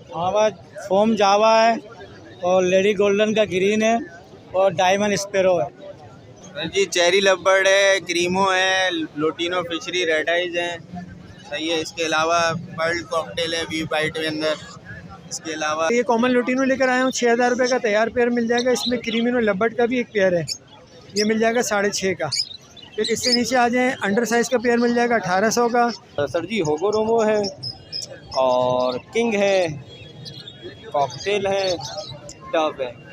हमारे पास फोम जावा है और लेडी गोल्डन का ग्रीन है और डायमंड स्पेरो है। जी चेरी लबर्ड है, क्रीमो है, लोटिनो फिशरी रेड आइज है, सही है। इसके अलावा पर्ल कॉकटेल है वी वाइट के अंदर। इसके अलावा ये कॉमन लोटिनो लेकर आया हूँ, 6,000 रुपये का तैयार पेयर मिल जाएगा। इसमें क्रीमिनो लबर्ड का भी एक पेयर है, ये मिल जाएगा 6,500 का। फिर इससे नीचे आ जाएँ, अंडर साइज़ का पेयर मिल जाएगा 1,800 का। सर जी होगो रोमो है और किंग है, कॉकटेल है, डव है।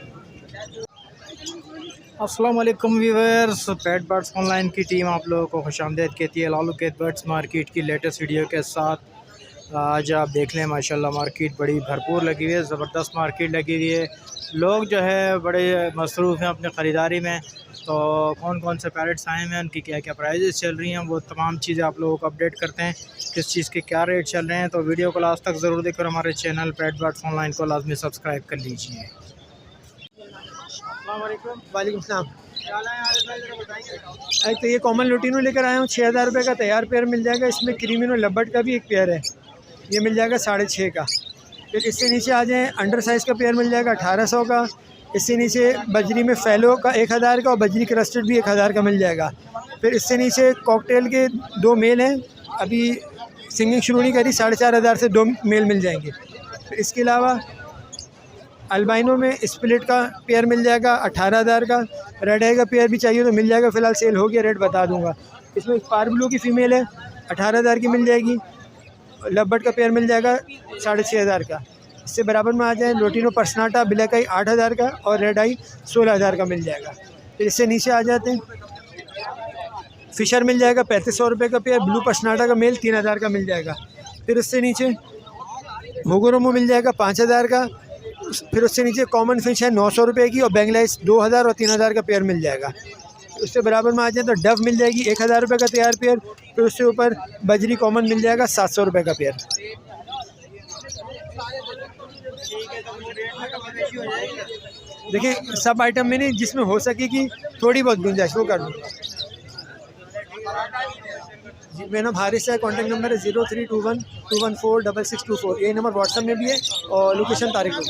अस्सलाम वालेकुम व्यूअर्स, पेट बर्ड्स ऑनलाइन की टीम आप लोगों को खुशामदीद कहती है लालू के बर्ड्स मार्केट की लेटेस्ट वीडियो के साथ। आज आप देख लें माशाल्लाह मार्केट बड़ी भरपूर लगी हुई है, ज़बरदस्त मार्केट लगी हुई है। लोग जो है बड़े मसरूफ़ हैं अपनी ख़रीदारी में। तो कौन कौन से पैरेट्स आए हैं, उनकी क्या क्या प्राइजेस चल रही हैं, वो तमाम चीज़ें आप लोगों को अपडेट करते हैं, किस चीज़ के क्या रेट चल रहे हैं। तो वीडियो को लास्ट तक ज़रूर देखकर हमारे चैनल पेट बर्ड्स ऑनलाइन को लाजमी सब्सक्राइब कर लीजिए। वालेकुम सलाम। तो ये कॉमन लोटिनो लेकर आया हूँ, 6,000 रुपये का तैयार पेयर मिल जाएगा। इसमें क्रीमिनो लबर्ड का भी एक पेयर है, ये मिल जाएगा 6,500 का। फिर इससे नीचे आ जाएँ, अंडर साइज़ का पेयर मिल जाएगा 1,800 का। इससे नीचे बजरी में फैलो का 1,000 का और बजरी क्रस्टेड भी 1,000 का मिल जाएगा। फिर इससे नीचे कॉकटेल के 2 मेल हैं, अभी सिंगिंग शुरू नहीं करी, 4,500 से 2 मेल मिल जाएंगे। फिर इसके अलावा अल्बाइनो में स्प्लिट का पेयर मिल जाएगा 18,000 का। रेड आई का पेयर भी चाहिए तो मिल जाएगा, फ़िलहाल सेल हो गया, रेट बता दूंगा। इसमें पार ब्लू की फ़ीमेल है, 18,000 की मिल जाएगी। लबर्ड का पेयर मिल जाएगा 6,500 का। इससे बराबर में आ जाए लोटिनो पर्सनाटा ब्लैक आई 8,000 का और रेड आई 16,000 का मिल जाएगा। फिर इससे नीचे आ जाते हैं, फ़िशर मिल जाएगा 3,500 रुपये का पेयर। ब्लू पर्सनाटा का मेल 3,000 का मिल जाएगा। फिर उससे नीचे होगोरोमो मिल जाएगा 5,000 का। फिर उससे नीचे कॉमन फिश है 900 रुपये की और बेंगलाइस 2,000 और 3,000 का पेयर मिल जाएगा। उससे बराबर में आ जाए तो डव मिल जाएगी 1,000 रुपये का तैयार पेयर। फिर उससे ऊपर बजरी कॉमन मिल जाएगा 700 रुपये का पेयर। देखिए सब आइटम में नहीं, जिसमें हो सके कि थोड़ी बहुत गुंजाइश वो कर दूँगा। जी मेरा नाम हारिस है, कॉन्टैक्ट नंबर है 0321214624। ये नंबर व्हाट्सएप में भी है और लोकेशन तारीख में।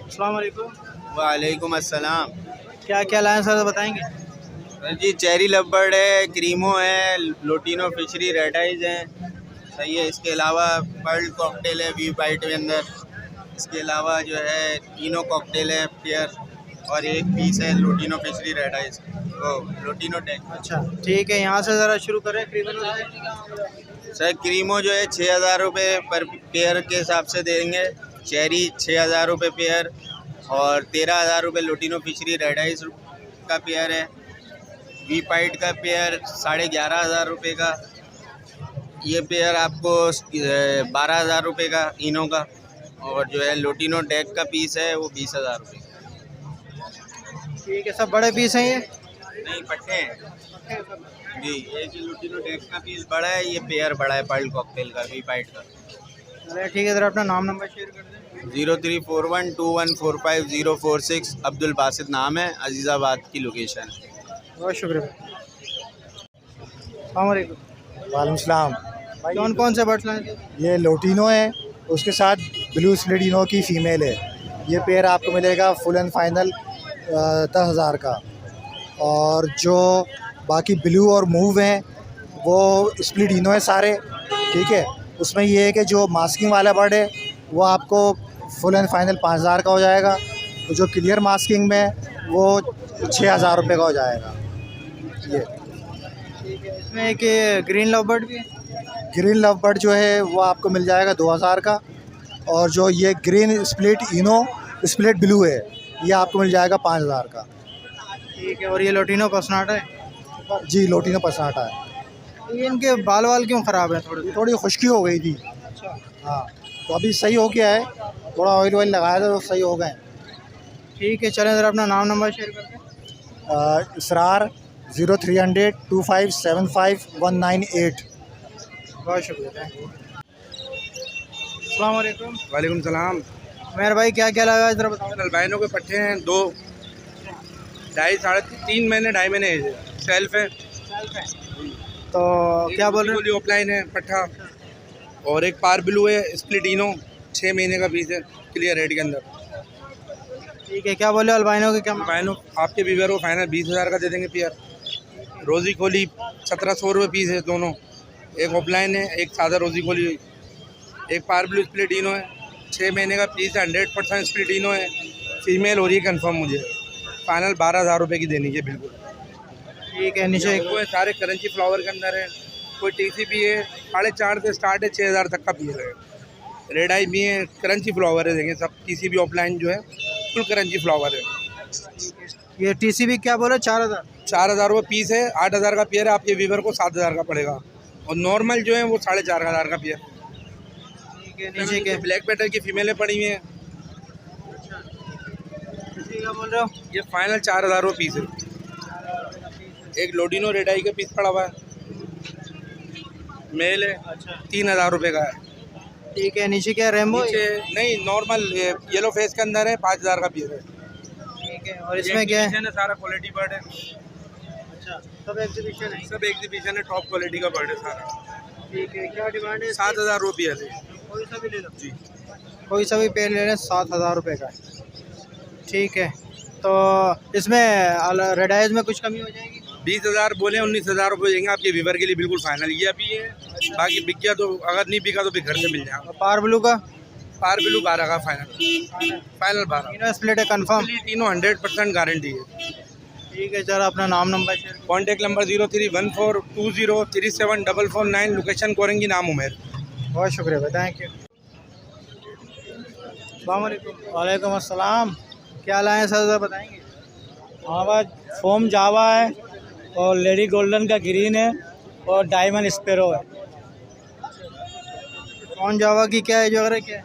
अस्सलाम वालेकुम। वालेकुम अस्सलाम। क्या क्या लाए सर बताएंगे? जी चेरी लबर्ड है, क्रीमो है, लोटिनो फिशरी रेड आइज है, सही है। इसके अलावा पर्ल कॉकटेल है वी वाइट के अंदर। इसके अलावा जो है तीनों कॉकटेल है पेयर और एक पीस है लोटिनो फिशरी रेड आइज, वो लोटिनो डेक। अच्छा ठीक है, यहाँ से ज़रा शुरू करें। क्रीमिनो सर क्रीमो जो है 6,000 रुपये पर पेयर के हिसाब से देंगे। चेरी 6,000 रुपये पेयर और 13,000 रुपये लोटिनो फिशरी रेड आइज का पेयर है। वी पाइट का पेयर 11,500 रुपये का। ये पेयर आपको 12,000 रुपये का इनो का। और जो है लोटिनो डेक का पीस है वो 20,000 रुपये। ठीक है, सब बड़े पीस हैं ये? नहीं पट्टे हैं जी। एक लोटिनो डेक का पीस बड़ा है, ये पेयर बड़ा है पर्ल कॉकटेल का वी पाइट का। अरे ठीक है, ज़रा अपना नाम नंबर शेयर कर दें। 0341214546 अब्दुल बासित नाम है, अजीज़ाबाद की लोकेशन। बहुत शुक्रिया। वालेकुम सलाम। कौन कौन से बर्ड्स लाए थे? ये लोटिनो है, उसके साथ ब्लू स्प्लिटिनो की फ़ीमेल है। ये पेयर आपको मिलेगा फुल एंड फाइनल 10,000 का। और जो बाकी ब्लू और मूव हैं वो स्प्लिटिनो है सारे, ठीक है। उसमें ये है कि जो मास्किंग वाला बर्ड है वो आपको फुल एंड फाइनल 5,000 का हो जाएगा। तो जो क्लियर मास्किंग में वो 6,000 रुपये का हो जाएगा। ये इसमें एक ग्रीन लव बर्ड भी है। ग्रीन लव बर्ड जो है वो आपको मिल जाएगा 2,000 का। और जो ये ग्रीन स्प्लिट इनो स्प्लिट ब्लू है ये आपको मिल जाएगा 5,000 का। ठीक है, और ये लोटिनो पर्सनाटा है? जी लोटिनो पर्सनाटा है। ये इनके बाल वाल क्यों ख़राब हैं? थोड़ी खुश्की हो गई थी। हाँ तो अभी सही हो गया है, थोड़ा ऑयल वॉयल लगाया था तो सही हो गए। ठीक है, चलें ज़रा अपना नाम नंबर शेयर कर दें। इसरार 03002575 198। बहुत शुक्रिया, थैंक यू। अस्सलाम वालेकुम। वालेकुम सलाम। मेहर भाई क्या क्या लगा ज़रा बताओ। अल्बाइनो के पट्टे हैं 2, 2.5 साढ़े 3 महीने 2.5 महीने सेल्फ है। तो क्या बोल रहे हैं? ऑफलाइन है पट्ठा। और एक पार ब्लू है स्प्लिटिनो, 6 महीने का पीस है, क्लियर रेड के अंदर। ठीक है, क्या बोले अल्बाइनो के क्या? अल्बाइनो आपके वीवर को फाइनल 20,000 का दे देंगे पेयर। रोजी खोली 1700 रुपये पीस है दोनों, एक ऑफलाइन है एक सादा रोजी खोली। एक पार ब्लू स्प्लिटिनो है, 6 महीने का पीस है, 100% स्प्लिटिनो है, फीमेल हो रही है कंफर्म। मुझे फाइनल 12,000 रुपये की देनी है बिल्कुल। ठीक है, नीचे वो है सारे करंची फ्लावर के अंदर है। कोई TCP है 4.5 से स्टार्ट है, 6,000 तक का पीस है। रेड आई भी है, करंची फ्लावर है, देखें सब TCP ऑफलाइन जो है फुल करंची फ्लावर है। ये TCB क्या बोला? 4,000? 4,000 रुपये पीस है, 8,000 का पेयर है। आपके वीवर को 7,000 का पड़ेगा। और नॉर्मल जो है वो 4,500 का पेयर। ठीक है, नीचे के ब्लैक पैटर्न की फीमेलें पड़ी हुई हैं। क्या बोल रहे हो? ये फाइनल 4,000 रुपये पीस है। एक लोडिनो रेड आई का पीस पड़ा हुआ है, मेल है, 3,000 रुपये का है। ठीक है, नीचे क्या रेमबो? नीचे नहीं, नॉर्मल येलो फेस के अंदर है, 5,000 का पीस है। ठीक है, और इसमें क्या है? सारा क्वालिटी बर्ड है। अच्छा, सब एग्जीबिशन है? सब एग्जीबिशन है, टॉप क्वालिटी का बर्ड है सारा। ठीक है, क्या डिमांड है? 7,000 रुपये है कोई सा भी ले लो जी। कोई सा भी पेड़ ले लें, 7,000 रुपये का। ठीक है, तो इसमें रेड आइज में कुछ कमी हो जाएगी? 20,000 बोले, 19,000 रुपये देंगे आपके वीवर के लिए बिल्कुल फाइनल। ये अभी है, बाकी बिक गया तो, अगर नहीं बिका तो फिर घर से मिल जाएगा। पार ब्लू का? पार ब्लू 12 का फाइनल 12। तीनों स्प्लिट है कंफर्म? तीनों 100% गारंटी है। ठीक है, जरा अपना नाम number share. Contact number 031420374449, location Korangi, नाम उमेर। बहुत शुक्रिया भाई, थैंक यू। वालेकुम अस्सलाम, क्या लाए हैं सर, बताएंगे? हमारे पास फोम जावा है और लेडी गोल्डन का ग्रीन है और डायमंड स्पेरो है। कौन जावा की क्या है जो वगैरह क्या है?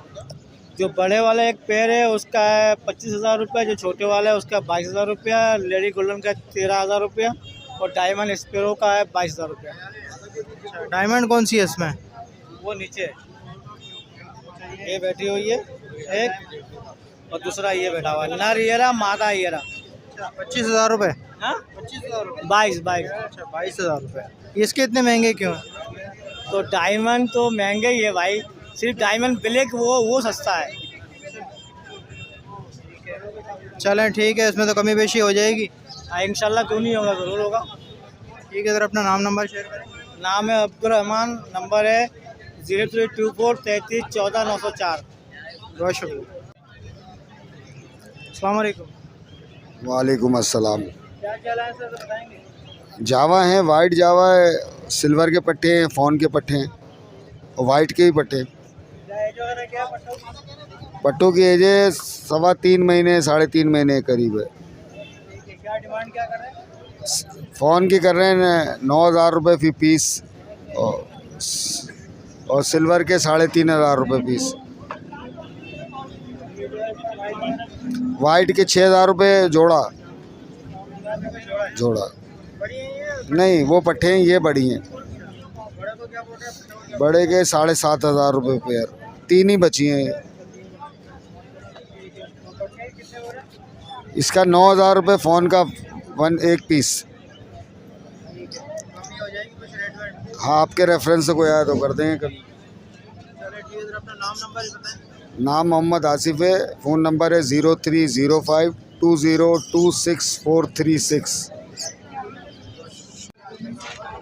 जो बड़े वाला एक पेयर है उसका है 25,000 रुपये, जो छोटे वाला है उसका 22,000 रुपया, लेडी गोल्डन का 13,000 रुपया और डायमंड स्पेरो का है 22,000 रुपया। डायमंड कौन सी है इसमें? वो नीचे ये बैठी हुई है एक, और दूसरा ये बैठा हुआ है, नर ये रहा, मादा ये रहा। 25,000 रुपये? 25,000 रुपये? 22। अच्छा, 22,000 रुपये। इसके इतने महंगे क्यों हैं? तो डायमंड तो महंगे ही है भाई, सिर्फ डायमंड ब्लैक वो सस्ता है। चलें ठीक है, इसमें तो कमी बेशी हो जाएगी। इंशाल्लाह, क्यों नहीं होगा, ज़रूर होगा। ठीक है, सर अपना नाम नंबर शेयर करें। नाम है अब्दुल रहमान, नंबर है 0324 33 14 904। बहुत शुक्रिया। अस्सलाम वालेकुम। वालेकुम अस्सलाम। क्या क्या लाए सर, बताएंगे? जावा है, वाइट जावा है, सिल्वर के पट्टे हैं, फ़ोन के पट्टे हैं और वाइट के ही पट्टे। पट्टों की एज है 3.25 महीने, 3.5 महीने के करीब है। क्या डिमांड क्या कर रहे हैं? फ़ोन की कर रहे हैं 9,000 रुपये फी पीस और सिल्वर के 3,500 रुपये पीस। वाइट के 6,000 रुपये जोड़ा। नहीं, वो पट्टे हैं, ये बड़ी हैं। बड़े के 7,500 रुपये पेयर, 3 ही बची हैं। इसका 9,000 रुपये फ़ोन का एक पीस। हाँ, आपके रेफरेंस से कोई आया तो कर देंगे कभी। नाम मोहम्मद आसिफ है, फ़ोन नंबर है 0305 2026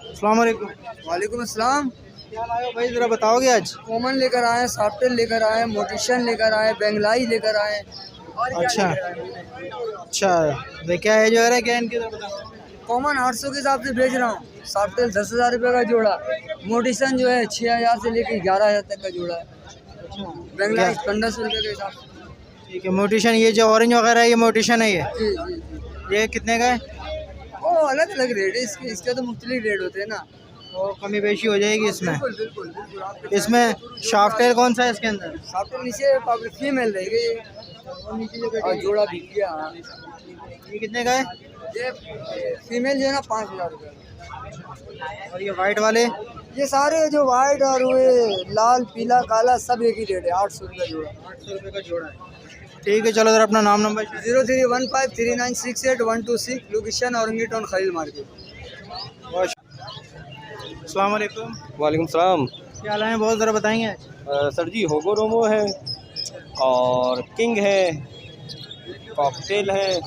अस्सलाम वालेकुम। वालेकुम अस्सलाम। क्या लाए हो भाई, ज़रा बताओगे आज? कॉमन लेकर आए, सॉफ्टवेयर लेकर आए, मोटिशन लेकर आए, बेंगलाई लेकर आए। अच्छा अच्छा, तो क्या है जो है क्या इनके? कॉमन 800 के हिसाब से बेच रहा हूँ, सॉफ्टवेयर 10,000 रुपये का जोड़ा, मोटिशन जो है 6,000 से लेकर 11,000 तक का जोड़ा है, बेंगलाई 1,500 रुपये के हिसाब से। ठीक है, मोटिशन ये जो ऑरेंज वगैरह है ये मोटिशन है, जी जी जी। ये कितने का है? वो अलग अलग रेट है, इसके तो मुख्तलिफ रेट होते हैं ना, तो कमी बेशी हो जाएगी इसमें। बिल्कुल बिल्कुल बिल्कुल। आपके इसमें सॉफ्टवेयर कौन सा है इसके अंदर? सॉफ्टवेयर नीचे फीमेल रहेगी और जोड़ा भी किया। ये कितने का है? ये फीमेल जो है ना 5,000 रुपये। और ये वाइट वाले? ये सारे जो वाइट और वो लाल पीला काला सब एक ही रेट है, 800 रुपये जोड़ा। 800 रुपये का जोड़ा है। ठीक है, चलो सर अपना नाम नंबर। 03153968 location Orangi town Khalil market. अस्सलाम वालेकुम। वालेकुम सलाम। क्या लाए हैं बहुत ज़रा बताएंगे? सर जी होगो रोमो है और किंग है, कॉकटेल है,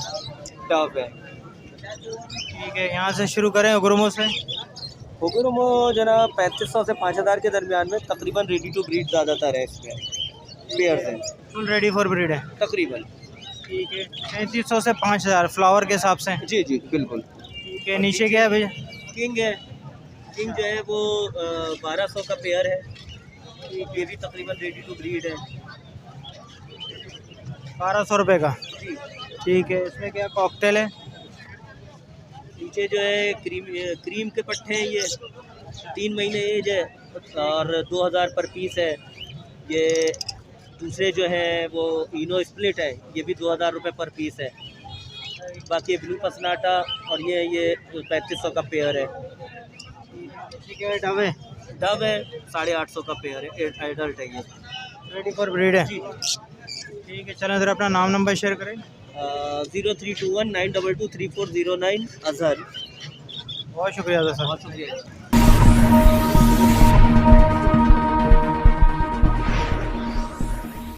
डव है। ठीक है, यहाँ से शुरू करें उग्रमो से। होगो रोमो जनाब 3500 से 5000 के दरमियान में, तकरीबन रेडी टू ब्रीड ज़्यादातर है इसमें, पेयर्स हैं फुल रेडी फॉर ब्रीड है। तकरीबन। ठीक है, 3500 से 5000 फ्लावर के हिसाब से। जी जी बिल्कुल। ठीक है, नीचे क्या है भैया? किंग है, किंग जो है वो 1200 का पेयर है, ये भी तकरीबन रेडी टू ब्रीड है। 1200 रुपये का। जी। ठीक है, इसमें क्या कॉकटेल है? नीचे जो है क्रीम के पट्टे हैं, ये 3 महीने एज है और 2000 पर पीस है। ये दूसरे जो हैं वो इनो स्प्लिट है, ये भी 2000 रुपये पर पीस है। बाकी ब्लू पसनाटा और ये 3500 का पेयर है। ठीक है, डव है? डव है 850 का पेयर है, एडल्ट है ये, रेडी फॉर ब्रीड है। जी। ठीक है, चलें ज़रा अपना नाम नंबर शेयर करें। 0321 922 3409 अजहर। बहुत शुक्रिया सर। बहुत शुक्रिया।